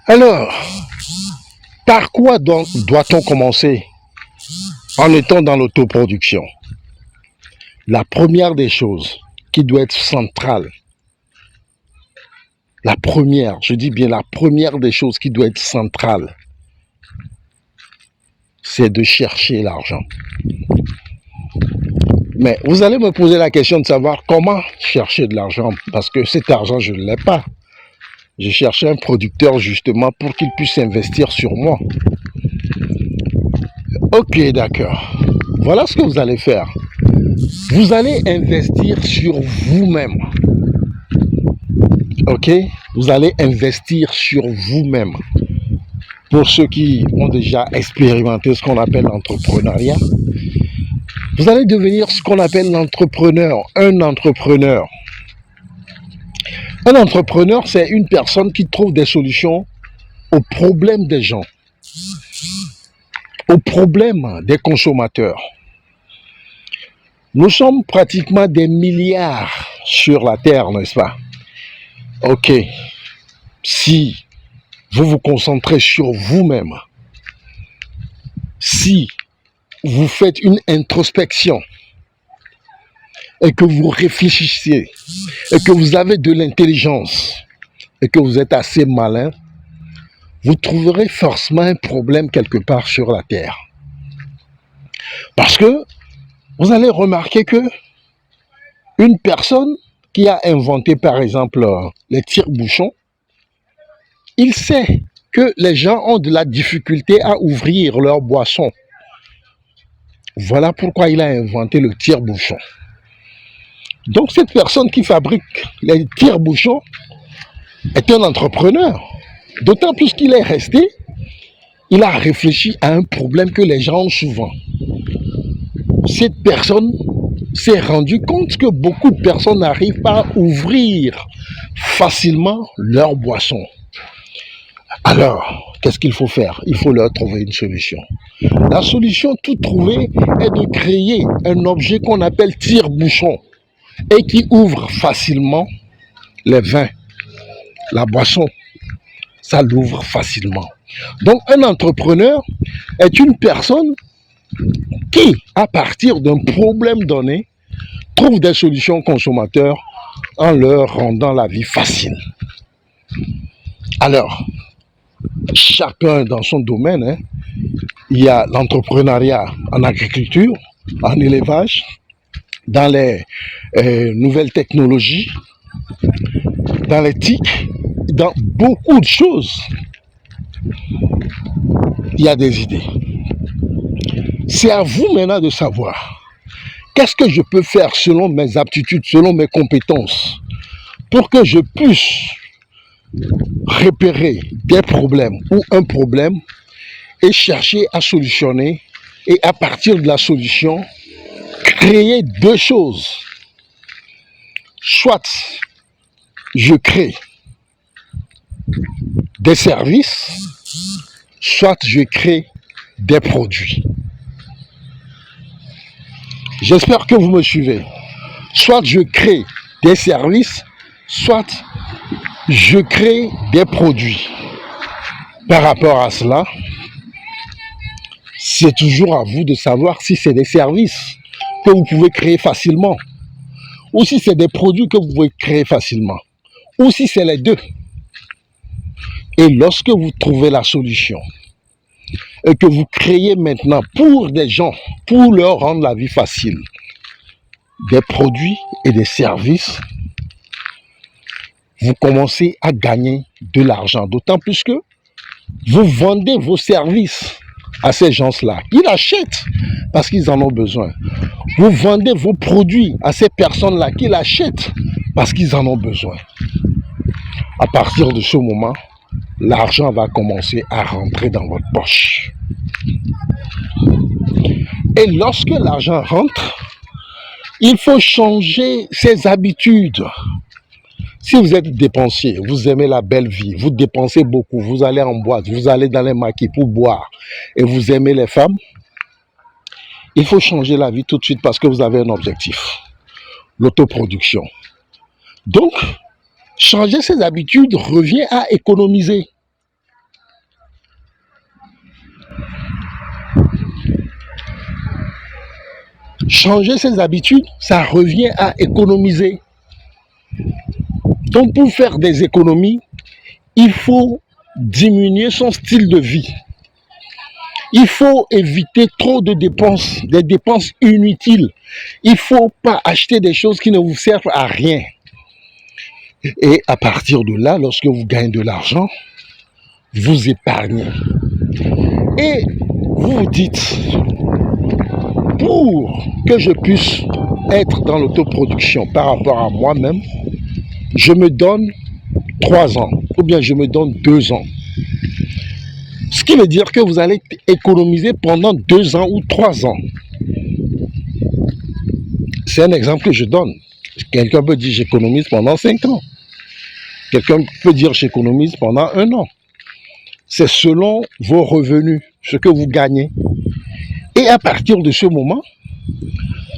Alors, par quoi doit-on commencer en étant dans l'autoproduction? La première des choses qui doit être centrale, la première, je dis bien la première des choses qui doit être centrale, c'est de chercher l'argent. Mais vous allez me poser la question de savoir comment chercher de l'argent, parce que cet argent, je ne l'ai pas. J'ai cherché un producteur justement pour qu'il puisse investir sur moi. Ok, d'accord. Voilà ce que vous allez faire. Vous allez investir sur vous-même. Ok? Vous allez investir sur vous-même. Pour ceux qui ont déjà expérimenté ce qu'on appelle l'entrepreneuriat, vous allez devenir ce qu'on appelle l'entrepreneur, un entrepreneur. Un entrepreneur, c'est une personne qui trouve des solutions aux problèmes des gens, aux problèmes des consommateurs. Nous sommes pratiquement des milliards sur la Terre, n'est-ce pas? Ok, si vous vous concentrez sur vous-même, si vous faites une introspection et que vous réfléchissez et que vous avez de l'intelligence et que vous êtes assez malin, vous trouverez forcément un problème quelque part sur la Terre. Parce que vous allez remarquer que une personne qui a inventé par exemple les tire-bouchons, il sait que les gens ont de la difficulté à ouvrir leur boisson. Voilà pourquoi il a inventé le tire-bouchon. Donc cette personne qui fabrique les tire-bouchons est un entrepreneur. D'autant plus qu'il est resté, il a réfléchi à un problème que les gens ont souvent. Cette personne s'est rendu compte que beaucoup de personnes n'arrivent pas à ouvrir facilement leur boisson. Alors, qu'est-ce qu'il faut faire? Il faut leur trouver une solution. La solution toute trouvée est de créer un objet qu'on appelle tire-bouchon et qui ouvre facilement les vins, la boisson. Ça l'ouvre facilement. Donc, un entrepreneur est une personne qui, à partir d'un problème donné, trouve des solutions aux consommateurs en leur rendant la vie facile. Alors, chacun dans son domaine, hein, il y a l'entrepreneuriat en agriculture, en élevage, dans les nouvelles technologies, dans l'éthique, dans beaucoup de choses. Il y a des idées. C'est à vous maintenant de savoir qu'est-ce que je peux faire selon mes aptitudes, selon mes compétences, pour que je puisse repérer des problèmes ou un problème et chercher à solutionner et à partir de la solution, créer deux choses. Soit je crée des services, soit je crée des produits. J'espère que vous me suivez. Soit je crée des services, soit je crée des produits. Par rapport à cela, c'est toujours à vous de savoir si c'est des services que vous pouvez créer facilement, ou si c'est des produits que vous pouvez créer facilement, ou si c'est les deux. Et lorsque vous trouvez la solution, et que vous créez maintenant pour des gens, pour leur rendre la vie facile, des produits et des services, vous commencez à gagner de l'argent. D'autant plus que vous vendez vos services à ces gens-là. Ils achètent parce qu'ils en ont besoin. Vous vendez vos produits à ces personnes-là qui l'achètent parce qu'ils en ont besoin. À partir de ce moment, l'argent va commencer à rentrer dans votre poche. Et lorsque l'argent rentre, il faut changer ses habitudes. Si vous êtes dépensier, vous aimez la belle vie, vous dépensez beaucoup, vous allez en boîte, vous allez dans les maquis pour boire et vous aimez les femmes, il faut changer la vie tout de suite parce que vous avez un objectif, l'autoproduction. Donc, changer ses habitudes revient à économiser. Changer ses habitudes, ça revient à économiser. Donc pour faire des économies, il faut diminuer son style de vie. Il faut éviter trop de dépenses, des dépenses inutiles. Il ne faut pas acheter des choses qui ne vous servent à rien. Et à partir de là, lorsque vous gagnez de l'argent, vous épargnez. Et vous vous dites, pour que je puisse être dans l'autoproduction par rapport à moi-même, je me donne 3 ans, ou bien je me donne 2 ans. Ce qui veut dire que vous allez économiser pendant 2 ans ou 3 ans. C'est un exemple que je donne. Quelqu'un peut dire j'économise pendant 5 ans. Quelqu'un peut dire j'économise pendant 1 an. C'est selon vos revenus, ce que vous gagnez. Et à partir de ce moment,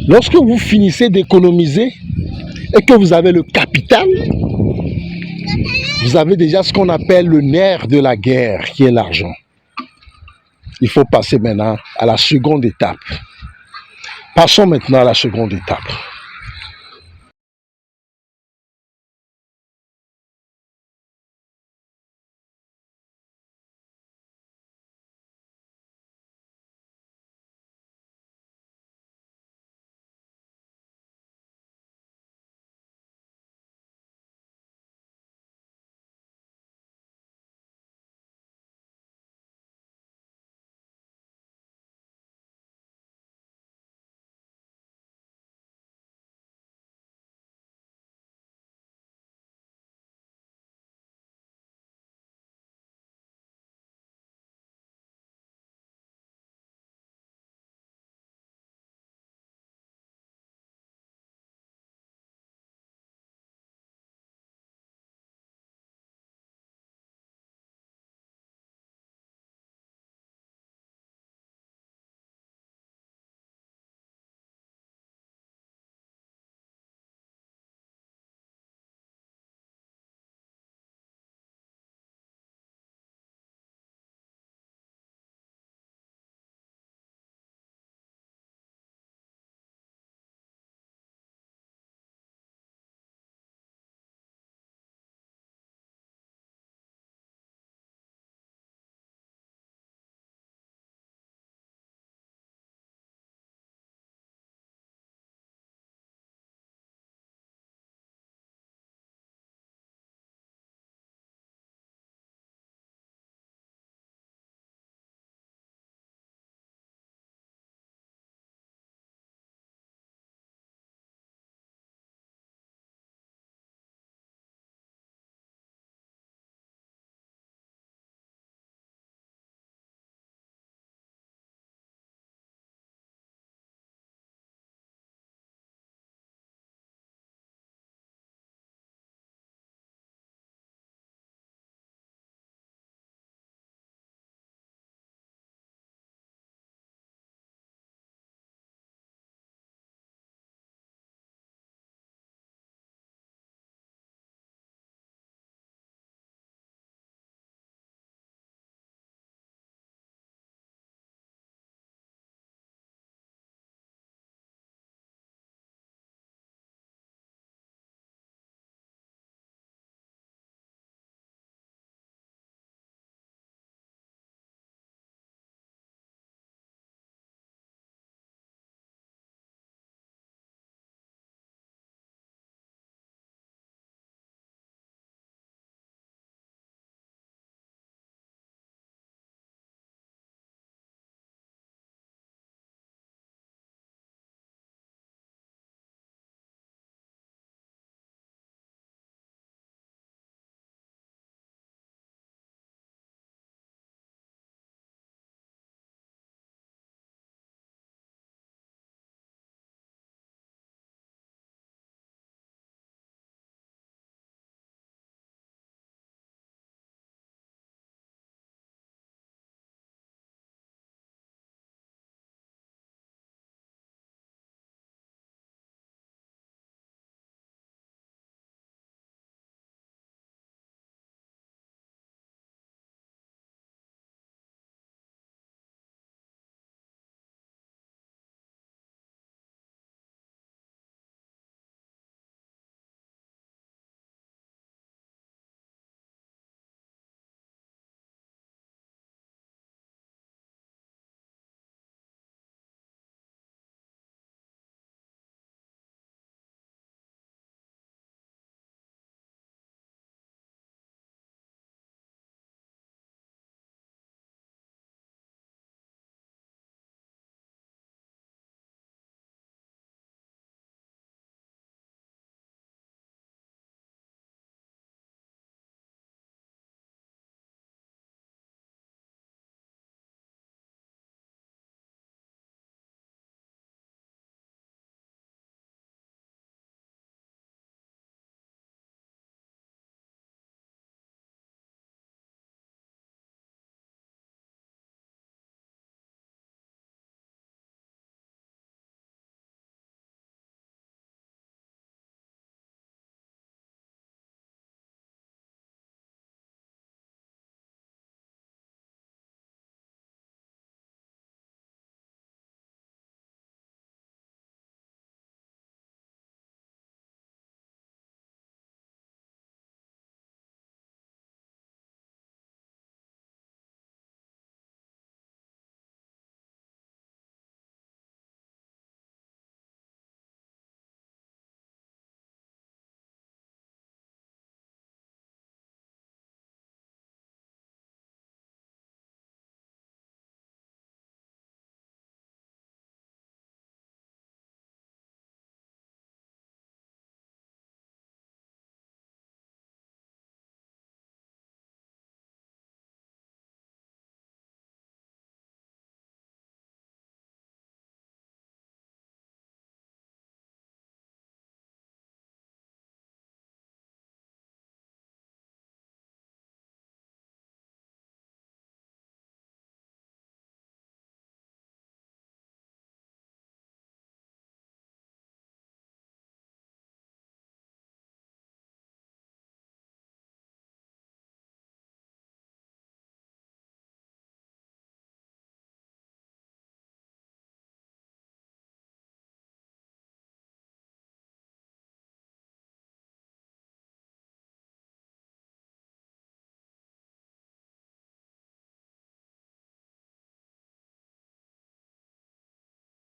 lorsque vous finissez d'économiser et que vous avez le capital, vous avez déjà ce qu'on appelle le nerf de la guerre, qui est l'argent. Il faut passer maintenant à la seconde étape. Passons maintenant à la seconde étape.